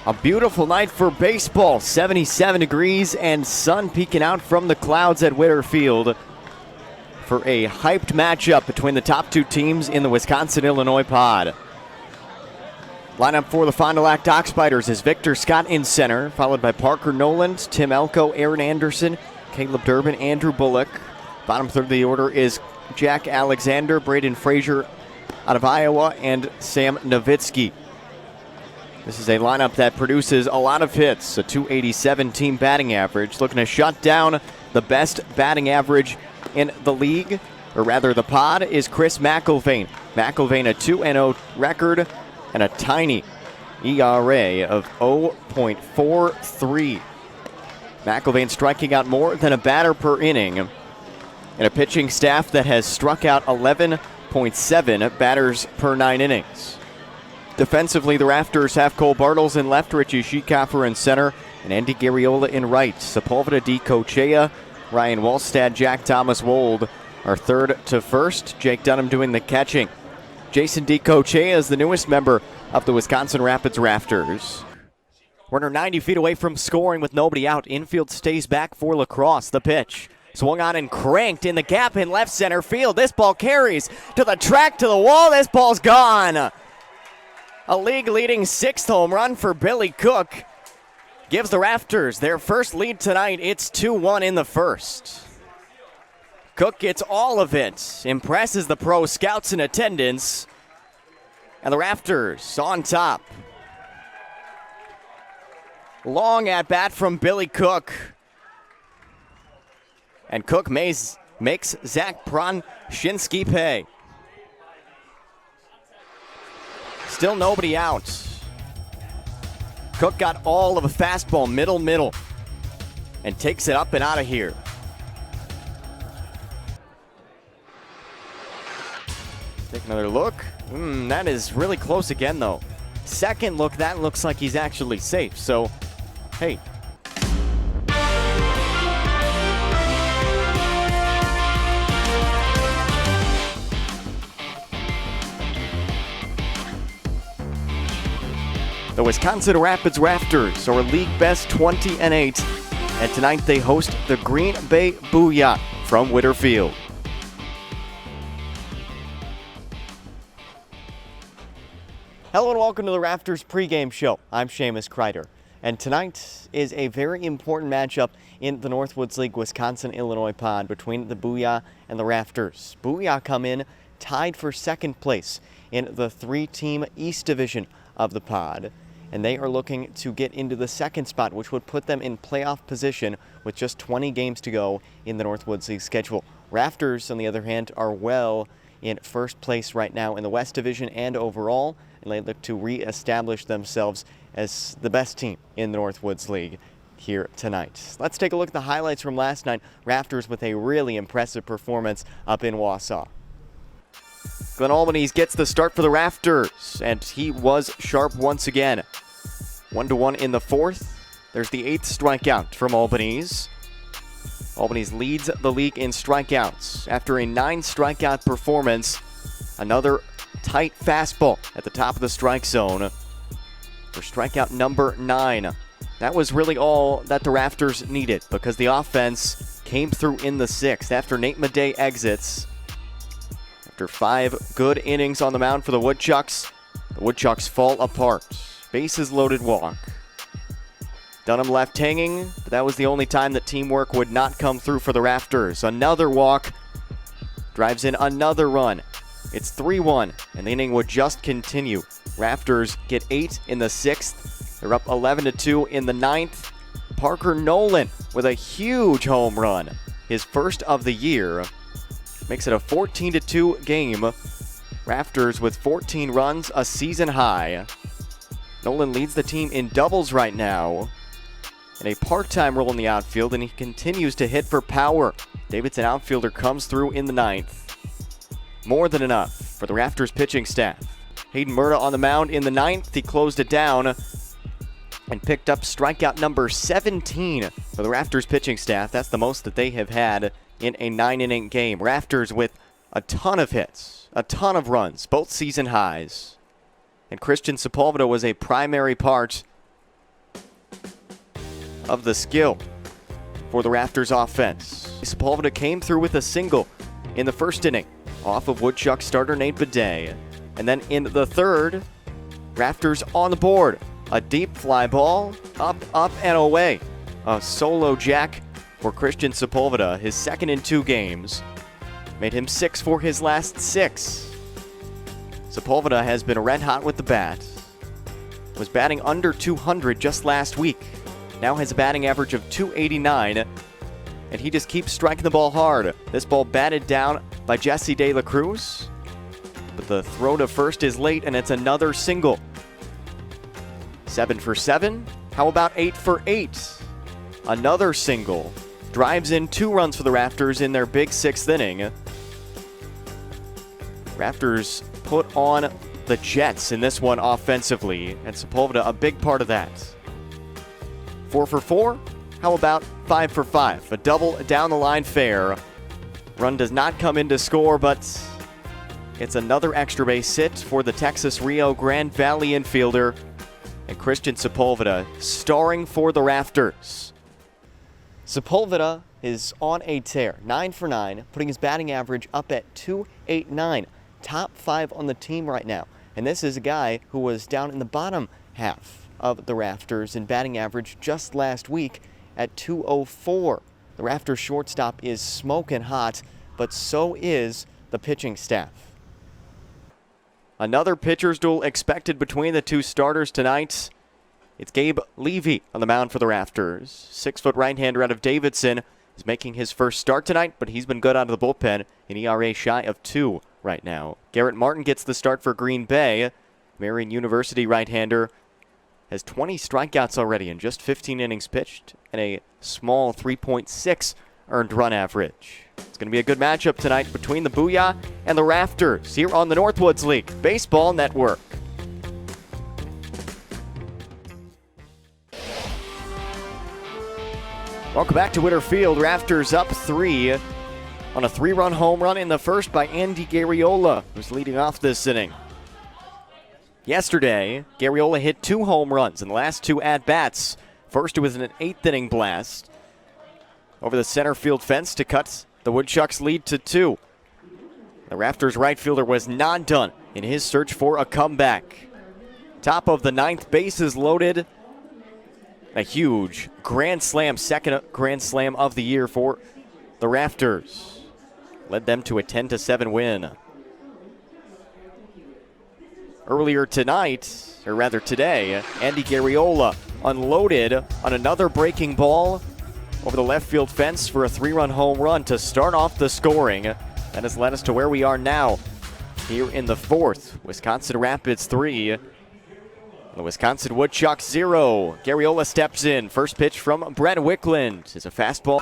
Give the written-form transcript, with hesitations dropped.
A beautiful night for baseball, 77 degrees and sun peeking out from the clouds at Witter Field for a hyped matchup between the top two teams in the Wisconsin-Illinois pod. Lineup for the Fond du Lac Dock Spiders is Victor Scott in center, followed by Parker Noland, Tim Elko, Aaron Anderson, Caleb Durbin, Andrew Bullock. Bottom third of the order is Jack Alexander, Braden Frazier out of Iowa, and Sam Nowitzki. This is a lineup that produces a lot of hits, a .287 team batting average, looking to shut down the best batting average in the league, or rather the pod, is Chris McIlvaine. McIlvaine, a 2-0 record and a tiny ERA of 0.43. McIlvaine striking out more than a batter per inning, and a pitching staff that has struck out 11.7 batters per 9 innings. Defensively, the Rafters have Cole Bartles in left, Richie Schiekhofer in center, and Andy Garriola in right. Sepulveda, D. Cochea, Ryan Wallstad, Jack Thomas Wold are third to first. Jake Dunham doing the catching. Jason D. Cochea is the newest member of the Wisconsin Rapids Rafters. Runner 90 feet away from scoring with nobody out. Infield stays back for Lacrosse. The pitch. Swung on and cranked in the gap in left center field. This ball carries to the track, to the wall. This ball's gone. A league-leading 6th home run for Billy Cook gives the Rafters their first lead tonight. It's 2-1 in the first. Cook gets all of it, impresses the pro scouts in attendance, and the Rafters on top. Long at bat from Billy Cook. And Cook makes Zach Pronshinsky pay. Still nobody out. Cook got all of a fastball, middle, and takes it up and out of here. Take another look. That is really close again, though. Second look, that looks like he's actually safe. So, hey. The Wisconsin Rapids Rafters are league best 20-8, and tonight they host the Green Bay Booyah from Witter Field. Hello and welcome to the Rafters pregame show. I'm Seamus Kreider, and tonight is a very important matchup in the Northwoods League Wisconsin-Illinois pod between the Booyah and the Rafters. Booyah come in tied for second place in the 3-team East Division of the pod, and they are looking to get into the second spot, which would put them in playoff position with just 20 games to go in the Northwoods League schedule. Rafters, on the other hand, are well in first place right now in the West Division and overall, and they look to reestablish themselves as the best team in the Northwoods League here tonight. Let's take a look at the highlights from last night. Rafters with a really impressive performance up in Wausau. Glenn Albany's gets the start for the Rafters, and he was sharp once again. 1-1 in the fourth. There's the 8th strikeout from Albany's. Albany's leads the league in strikeouts. After a 9-strikeout performance, another tight fastball at the top of the strike zone for strikeout number 9. That was really all that the Rafters needed because the offense came through in the 6th after Nate Madej exits. After 5 good innings on the mound for the Woodchucks fall apart. Bases loaded walk. Dunham left hanging, but that was the only time that teamwork would not come through for the Rafters. Another walk drives in another run. It's 3-1, and the inning would just continue. Rafters get 8 in the 6th. They're up 11-2 in the 9th. Parker Noland with a huge home run, his first of the year. Makes it a 14-2 game. Rafters with 14 runs, a season high. Nolan leads the team in doubles right now, in a part-time role in the outfield, and he continues to hit for power. Davidson outfielder comes through in the 9th. More than enough for the Rafters pitching staff. Hayden Murda on the mound in the 9th. He closed it down and picked up strikeout number 17 for the Rafters pitching staff. That's the most that they have had in a 9-inning game. Rafters with a ton of hits, a ton of runs, both season highs. And Christian Sepulveda was a primary part of the skill for the Rafters offense. Sepulveda came through with a single in the first inning off of Woodchuck starter Nate Bidet. And then in the third, Rafters on the board. A deep fly ball, up, and away. A solo jack for Christian Sepulveda, his second in 2 games. Made him 6 for his last 6. Sepulveda has been red hot with the bat. Was batting under 200 just last week. Now has a batting average of 289. And he just keeps striking the ball hard. This ball batted down by Jesse De La Cruz. But the throw to first is late, and it's another single. 7 for 7. How about 8 for 8? Another single. Drives in 2 runs for the Rafters in their big 6th inning. Rafters put on the Jets in this one offensively, and Sepulveda a big part of that. 4 for 4. How about 5 for 5? A double down the line fair. Run does not come in to score, but it's another extra base hit for the Texas Rio Grande Valley infielder. And Christian Sepulveda starring for the Rafters. Sepulveda is on a tear, 9 for 9, putting his batting average up at .289, top 5 on the team right now. And this is a guy who was down in the bottom half of the Rafters in batting average just last week at .204. The Rafters shortstop is smoking hot, but so is the pitching staff. Another pitcher's duel expected between the 2 starters tonight. It's Gabe Levy on the mound for the Rafters. 6-foot right-hander out of Davidson is making his first start tonight, but he's been good out of the bullpen, an ERA shy of 2 right now. Garrett Martin gets the start for Green Bay. Marian University right-hander has 20 strikeouts already in just 15 innings pitched and a small 3.6 earned run average. It's going to be a good matchup tonight between the Booyah and the Rafters here on the Northwoods League Baseball Network. Welcome back to Witter Field. Rafters up 3 on a 3-run home run in the first by Andy Garriola, who's leading off this inning. Yesterday, Garriola hit 2 home runs in the last 2 at-bats. First, it was an 8th inning blast over the center field fence to cut the Woodchucks' lead to 2. The Rafters right fielder was not done in his search for a comeback. Top of the 9th, bases loaded. A huge grand slam, second grand slam of the year for the Rafters. Led them to a 10-7 win. Earlier tonight, or rather today, Andy Garriola unloaded on another breaking ball over the left field fence for a 3-run home run to start off the scoring. That has led us to where we are now here in the 4th. Wisconsin Rapids 3, the Wisconsin Woodchucks 0. Garriola steps in. First pitch from Brett Wickland is a fastball.